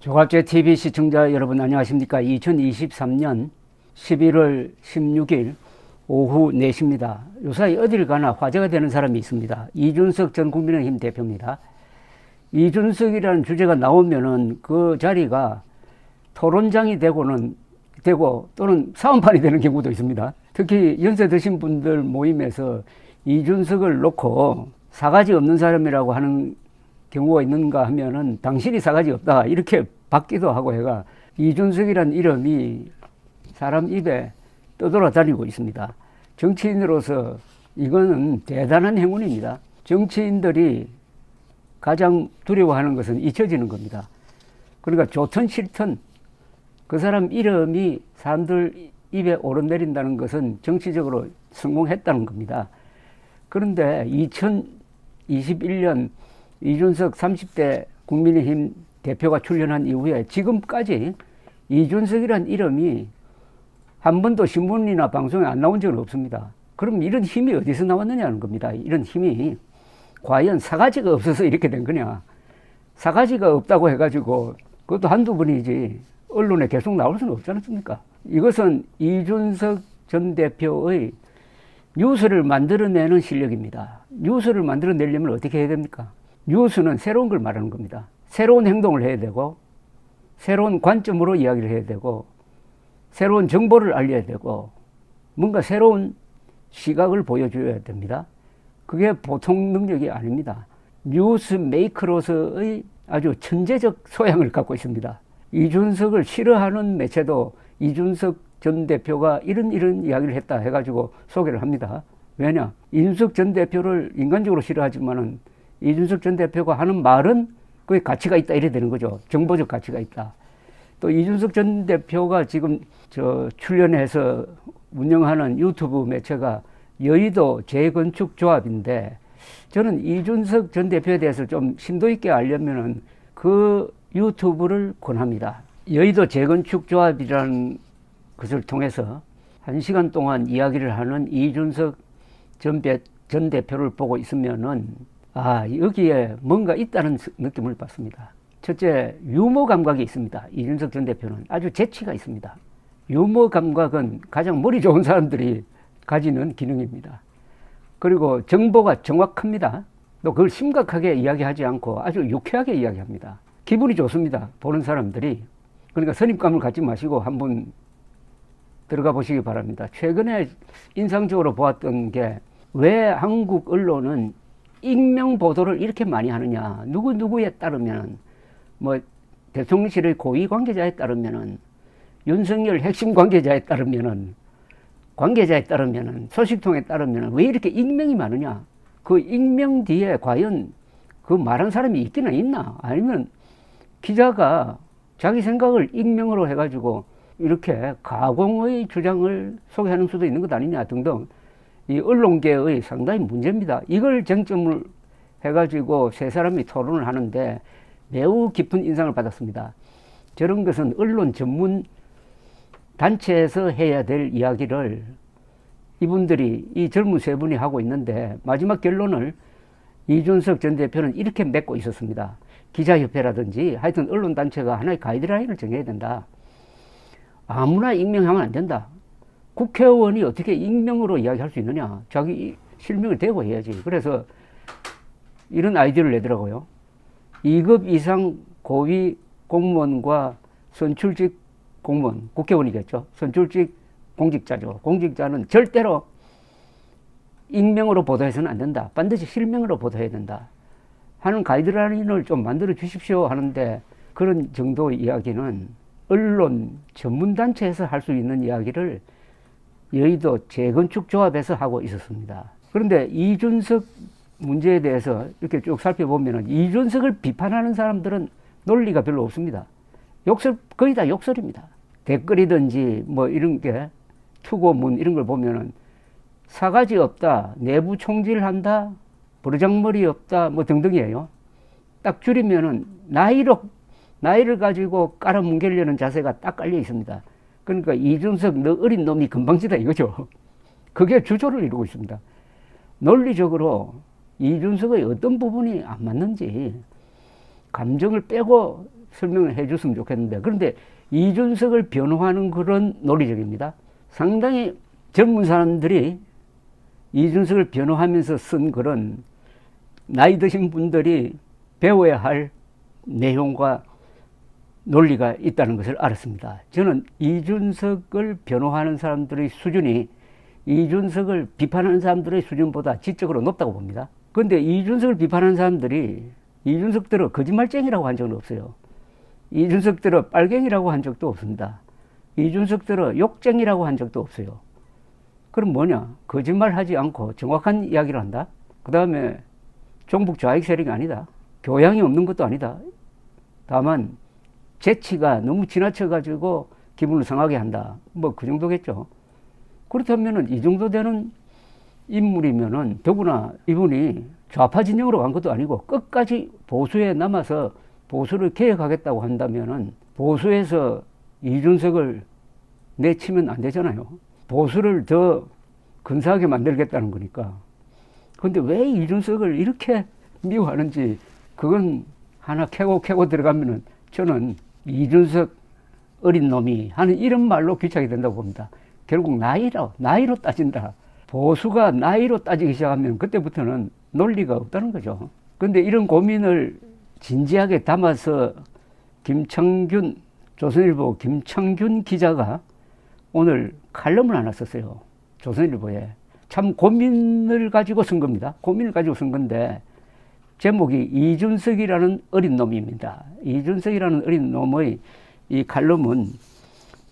조갑제 TV 시청자 여러분 안녕하십니까. 2023년 11월 16일 오후 4시입니다. 요사이 어딜 가나 화제가 되는 사람이 있습니다. 이준석 전 국민의힘 대표입니다. 이준석이라는 주제가 나오면은 그 자리가 토론장이 되고 또는 싸움판이 되는 경우도 있습니다. 특히 연세 드신 분들 모임에서 이준석을 놓고 사가지 없는 사람이라고 하는 경우가 있는가 하면은 당신이 사가지 없다 이렇게 받기도 하고 해가 이준석이란 이름이 사람 입에 떠돌아다니고 있습니다. 정치인으로서 이거는 대단한 행운입니다. 정치인들이 가장 두려워하는 것은 잊혀지는 겁니다. 그러니까 좋든 싫든 그 사람 이름이 사람들 입에 오르내린다는 것은 정치적으로 성공했다는 겁니다. 그런데 2021년 이준석 30대 국민의힘 대표가 출연한 이후에 지금까지 이준석이란 이름이 한 번도 신문이나 방송에 안 나온 적은 없습니다. 그럼 이런 힘이 어디서 나왔느냐는 겁니다. 이런 힘이 과연 사가지가 없어서 이렇게 된 거냐. 사가지가 없다고 해가지고 그것도 한두 번이지 언론에 계속 나올 수는 없지 않습니까? 이것은 이준석 전 대표의 뉴스를 만들어내는 실력입니다. 뉴스를 만들어내려면 어떻게 해야 됩니까? 뉴스는 새로운 걸 말하는 겁니다. 새로운 행동을 해야 되고 새로운 관점으로 이야기를 해야 되고 새로운 정보를 알려야 되고 뭔가 새로운 시각을 보여줘야 됩니다. 그게 보통 능력이 아닙니다. 뉴스 메이커로서의 아주 천재적 소양을 갖고 있습니다. 이준석을 싫어하는 매체도 이준석 전 대표가 이런 이야기를 했다 해가지고 소개를 합니다. 왜냐? 이준석 전 대표를 인간적으로 싫어하지만은 이준석 전 대표가 하는 말은 그게 가치가 있다 이래 되는 거죠. 정보적 가치가 있다. 또 이준석 전 대표가 지금 출연해서 운영하는 유튜브 매체가 여의도 재건축조합인데 저는 이준석 전 대표에 대해서 좀 심도 있게 알려면은 그 유튜브를 권합니다. 여의도 재건축조합이라는 것을 통해서 1시간 동안 이야기를 하는 이준석 전 대표를 보고 있으면은 여기에 뭔가 있다는 느낌을 받습니다. 첫째, 유머 감각이 있습니다. 이준석 전 대표는 아주 재치가 있습니다. 유머 감각은 가장 머리 좋은 사람들이 가지는 기능입니다. 그리고 정보가 정확합니다. 또 그걸 심각하게 이야기하지 않고 아주 유쾌하게 이야기합니다. 기분이 좋습니다. 보는 사람들이. 그러니까 선입감을 갖지 마시고 한번 들어가 보시기 바랍니다. 최근에 인상적으로 보았던 게 왜 한국 언론은 익명 보도를 이렇게 많이 하느냐. 누구누구에 따르면 대통령실의 고위 관계자에 따르면은 윤석열 핵심 관계자에 따르면은 소식통에 따르면은 왜 이렇게 익명이 많으냐. 그 익명 뒤에 과연 그 말한 사람이 있기는 있나. 아니면 기자가 자기 생각을 익명으로 해가지고 이렇게 가공의 주장을 소개하는 수도 있는 것 아니냐 등등 이 언론계의 상당히 문제입니다. 이걸 쟁점을 해가지고 세 사람이 토론을 하는데 매우 깊은 인상을 받았습니다. 저런 것은 언론 전문 단체에서 해야 될 이야기를 이분들이 이 젊은 세 분이 하고 있는데 마지막 결론을 이준석 전 대표는 이렇게 맺고 있었습니다. 기자협회라든지 하여튼 언론단체가 하나의 가이드라인을 정해야 된다. 아무나 익명하면 안 된다. 국회의원이 어떻게 익명으로 이야기할 수 있느냐. 자기 실명을 대고 해야지. 그래서 이런 아이디어를 내더라고요. 2급 이상 고위 공무원과 선출직 공무원, 국회의원이겠죠. 선출직 공직자죠. 공직자는 절대로 익명으로 보도해서는 안 된다. 반드시 실명으로 보도해야 된다. 하는 가이드라인을 좀 만들어 주십시오 하는데 그런 정도의 이야기는 언론 전문단체에서 할 수 있는 이야기를 여의도 재건축조합에서 하고 있었습니다. 그런데 이준석 문제에 대해서 이렇게 쭉 살펴보면 이준석을 비판하는 사람들은 논리가 별로 없습니다. 거의 다 욕설입니다. 댓글이든지 이런 게 투고문 이런 걸 보면은 사가지 없다, 내부 총질한다, 버르장머리 없다 등등이에요. 딱 줄이면은 나이를 가지고 깔아뭉개려는 자세가 딱 깔려 있습니다. 그러니까 이준석 너 어린 놈이 금방지다 이거죠. 그게 주조를 이루고 있습니다. 논리적으로 이준석의 어떤 부분이 안 맞는지 감정을 빼고 설명을 해 줬으면 좋겠는데, 그런데 이준석을 변호하는 그런 논리적입니다. 상당히 젊은 사람들이 이준석을 변호하면서 쓴 글은 나이 드신 분들이 배워야 할 내용과 논리가 있다는 것을 알았습니다. 저는 이준석을 변호하는 사람들의 수준이 이준석을 비판하는 사람들의 수준보다 지적으로 높다고 봅니다. 그런데 이준석을 비판하는 사람들이 이준석들은 거짓말쟁이라고 한 적은 없어요. 이준석들은 빨갱이라고 한 적도 없습니다. 이준석들은 욕쟁이라고 한 적도 없어요. 그럼 뭐냐? 거짓말하지 않고 정확한 이야기를 한다. 그 다음에 종북 좌익 세력이 아니다. 교양이 없는 것도 아니다. 다만 재치가 너무 지나쳐가지고 기분을 상하게 한다. 뭐 그 정도겠죠. 그렇다면은 이 정도 되는 인물이면은 더구나 이분이 좌파 진영으로 간 것도 아니고 끝까지 보수에 남아서 보수를 개혁하겠다고 한다면은 보수에서 이준석을 내치면 안 되잖아요. 보수를 더 근사하게 만들겠다는 거니까. 근데 왜 이준석을 이렇게 미워하는지 그건 하나 캐고 들어가면은 저는 이준석 어린 놈이 하는 이런 말로 귀착이 된다고 봅니다. 결국 나이로 따진다. 보수가 나이로 따지기 시작하면 그때부터는 논리가 없다는 거죠. 근데 이런 고민을 진지하게 담아서 조선일보 김창균 기자가 오늘 칼럼을 하나 썼어요. 조선일보에. 참 고민을 가지고 쓴 겁니다. 고민을 가지고 쓴 건데 제목이 이준석이라는 어린 놈입니다. 이준석이라는 어린 놈의 이 칼럼은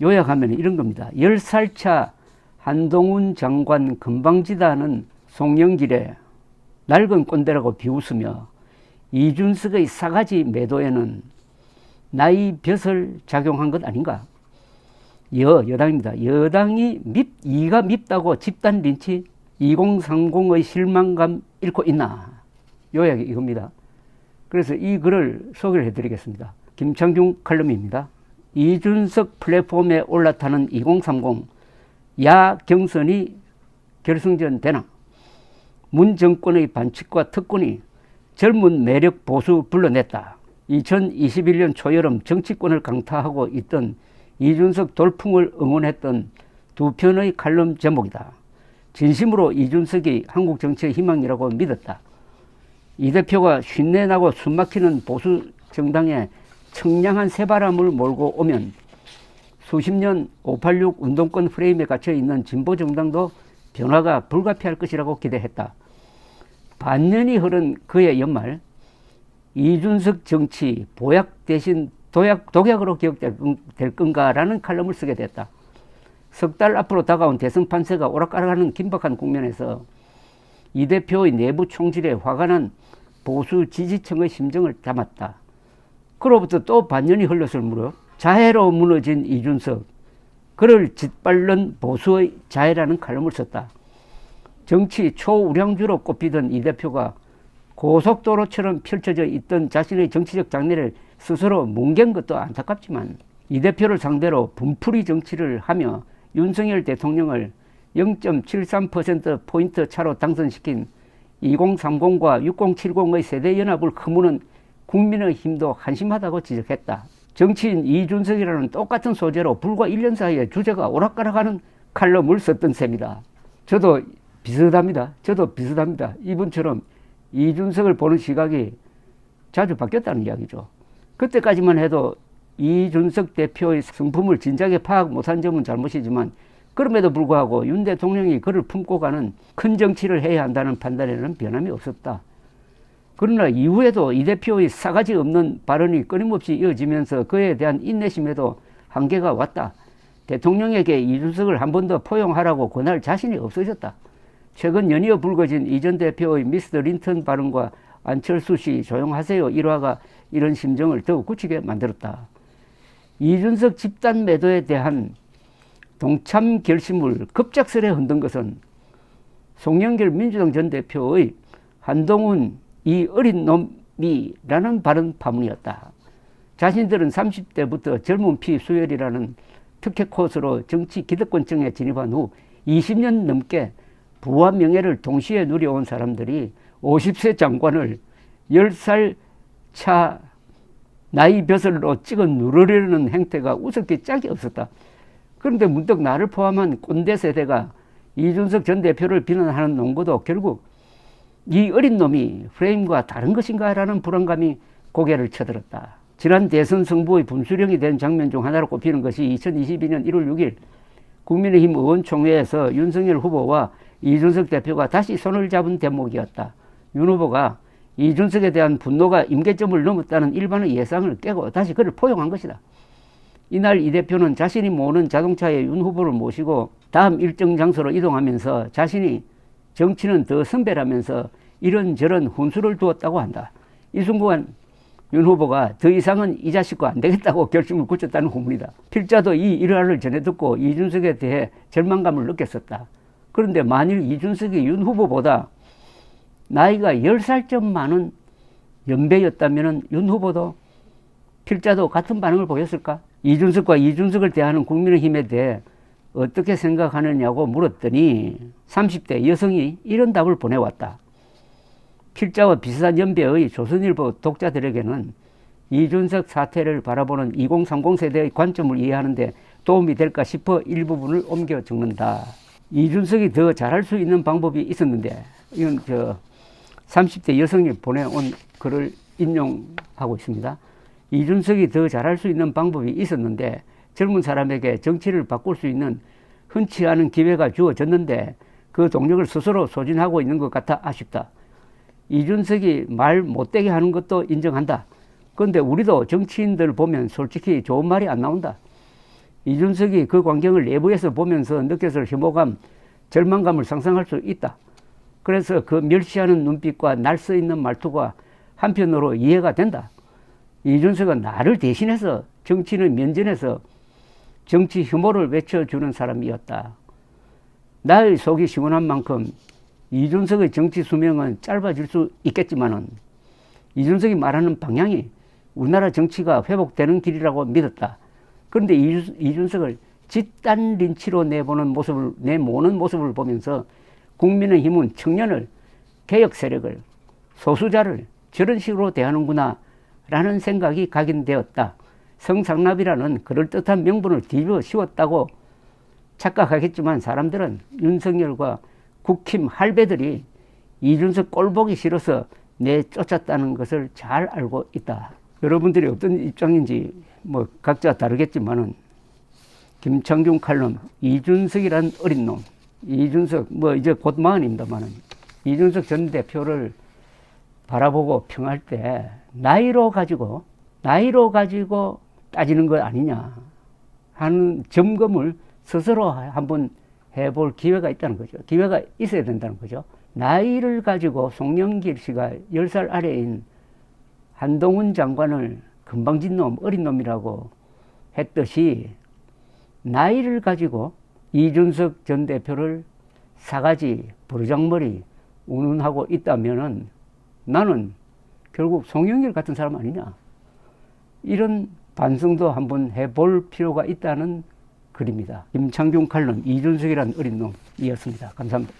요약하면 이런 겁니다. 10살 차 한동훈 장관 금방지다는 송영길의 낡은 꼰대라고 비웃으며 이준석의 싸가지 매도에는 나이 벼슬 작용한 것 아닌가? 여당입니다. 여당이 이가 밉다고 집단 린치 2030의 실망감 잃고 있나? 요약이 이겁니다. 그래서 이 글을 소개를 해드리겠습니다. 김창중 칼럼입니다. 이준석 플랫폼에 올라타는 2030 야 경선이 결승전 되나? 문 정권의 반칙과 특권이 젊은 매력 보수 불러냈다. 2021년 초여름 정치권을 강타하고 있던 이준석 돌풍을 응원했던 두 편의 칼럼 제목이다. 진심으로 이준석이 한국 정치의 희망이라고 믿었다. 이 대표가 쉰내나고 숨막히는 보수 정당에 청량한 새바람을 몰고 오면 수십 년 586 운동권 프레임에 갇혀 있는 진보 정당도 변화가 불가피할 것이라고 기대했다. 반년이 흐른 그의 연말, 이준석 정치 보약 대신 독약으로 기억될 건가라는 칼럼을 쓰게 됐다. 석 달 앞으로 다가온 대선 판세가 오락가락하는 긴박한 국면에서 이 대표의 내부 총질에 화가 난 보수 지지층의 심정을 담았다. 그로부터 또 반년이 흘렀을 무렵 자해로 무너진 이준석, 그를 짓밟는 보수의 자해라는 칼럼을 썼다. 정치 초우량주로 꼽히던 이 대표가 고속도로처럼 펼쳐져 있던 자신의 정치적 장래를 스스로 뭉갠 것도 안타깝지만 이 대표를 상대로 분풀이 정치를 하며 윤석열 대통령을 0.73%포인트 차로 당선시킨 2030과 6070의 세대연합을 허무는 국민의힘도 한심하다고 지적했다. 정치인 이준석이라는 똑같은 소재로 불과 1년 사이에 주제가 오락가락하는 칼럼을 썼던 셈이다. 저도 비슷합니다. 이분처럼 이준석을 보는 시각이 자주 바뀌었다는 이야기죠. 그때까지만 해도 이준석 대표의 성품을 진작에 파악 못한 점은 잘못이지만 그럼에도 불구하고 윤 대통령이 그를 품고 가는 큰 정치를 해야 한다는 판단에는 변함이 없었다. 그러나 이후에도 이 대표의 싸가지 없는 발언이 끊임없이 이어지면서 그에 대한 인내심에도 한계가 왔다. 대통령에게 이준석을 한 번 더 포용하라고 권할 자신이 없어졌다. 최근 연이어 불거진 이 전 대표의 미스터 린턴 발언과 안철수 씨 조용하세요 일화가 이런 심정을 더욱 굳히게 만들었다. 이준석 집단 매도에 대한 동참 결심을 급작스레 흔든 것은 송영길 민주당 전 대표의 한동훈 이 어린 놈이라는 발언 파문이었다. 자신들은 30대부터 젊은 피 수혈이라는 특혜 코스로 정치 기득권층에 진입한 후 20년 넘게 부와 명예를 동시에 누려온 사람들이 50세 장관을 10살 차 나이 벼슬로 찍어 누르려는 행태가 우습게 짝이 없었다. 그런데 문득 나를 포함한 꼰대 세대가 이준석 전 대표를 비난하는 논거도 결국 이 어린 놈이 프레임과 다른 것인가 라는 불안감이 고개를 쳐들었다. 지난 대선 승부의 분수령이 된 장면 중 하나로 꼽히는 것이 2022년 1월 6일 국민의힘 의원총회에서 윤석열 후보와 이준석 대표가 다시 손을 잡은 대목이었다. 윤 후보가 이준석에 대한 분노가 임계점을 넘었다는 일반의 예상을 깨고 다시 그를 포용한 것이다. 이날 이 대표는 자신이 모는 자동차에 윤 후보를 모시고 다음 일정 장소로 이동하면서 자신이 정치는 더 선배라면서 이런저런 훈수를 두었다고 한다. 이 순간 윤 후보가 더 이상은 이 자식과 안 되겠다고 결심을 굳혔다는 후문이다. 필자도 이 일화를 전해 듣고 이준석에 대해 절망감을 느꼈었다. 그런데 만일 이준석이 윤 후보보다 나이가 10살쯤 많은 연배였다면 윤 후보도 필자도 같은 반응을 보였을까? 이준석과 이준석을 대하는 국민의힘에 대해 어떻게 생각하느냐고 물었더니 30대 여성이 이런 답을 보내왔다. 필자와 비슷한 연배의 조선일보 독자들에게는 이준석 사태를 바라보는 2030 세대의 관점을 이해하는 데 도움이 될까 싶어 일부분을 옮겨 적는다. 이준석이 더 잘할 수 있는 방법이 있었는데, 이건 30대 여성이 보내온 글을 인용하고 있습니다. 이준석이 더 잘할 수 있는 방법이 있었는데 젊은 사람에게 정치를 바꿀 수 있는 흔치 않은 기회가 주어졌는데 그 동력을 스스로 소진하고 있는 것 같아 아쉽다. 이준석이 말 못되게 하는 것도 인정한다. 그런데 우리도 정치인들 보면 솔직히 좋은 말이 안 나온다. 이준석이 그 광경을 내부에서 보면서 느꼈을 혐오감, 절망감을 상상할 수 있다. 그래서 그 멸시하는 눈빛과 날서 있는 말투가 한편으로 이해가 된다. 이준석은 나를 대신해서 정치인의 면전에서 정치 혐오를 외쳐주는 사람이었다. 나의 속이 시원한 만큼 이준석의 정치 수명은 짧아질 수 있겠지만은 이준석이 말하는 방향이 우리나라 정치가 회복되는 길이라고 믿었다. 그런데 이준석을 집단 린치로 내모는 모습을 보면서 국민의힘은 청년을, 개혁 세력을, 소수자를 저런 식으로 대하는구나 라는 생각이 각인되었다. 성상납이라는 그럴듯한 명분을 뒤집어 씌웠다고 착각하겠지만 사람들은 윤석열과 국힘 할배들이 이준석 꼴보기 싫어서 내쫓았다는 것을 잘 알고 있다. 여러분들이 어떤 입장인지 뭐 각자 다르겠지만은 김창중 칼럼 이준석이란 어린 놈, 이준석 뭐 이제 곧 40입니다만은 이준석 전 대표를 바라보고 평할 때 나이로 가지고 따지는 것 아니냐 하는 점검을 스스로 한번 해볼 기회가 있다는 거죠. 기회가 있어야 된다는 거죠. 나이를 가지고 송영길 씨가 10살 아래인 한동훈 장관을 건방진 놈, 어린 놈이라고 했듯이 나이를 가지고 이준석 전 대표를 사가지, 버르장머리 운운하고 있다면은 나는 결국 송영길 같은 사람 아니냐. 이런 반성도 한번 해볼 필요가 있다는 글입니다. 김창중 칼럼 이준석이란 어린 놈이었습니다. 감사합니다.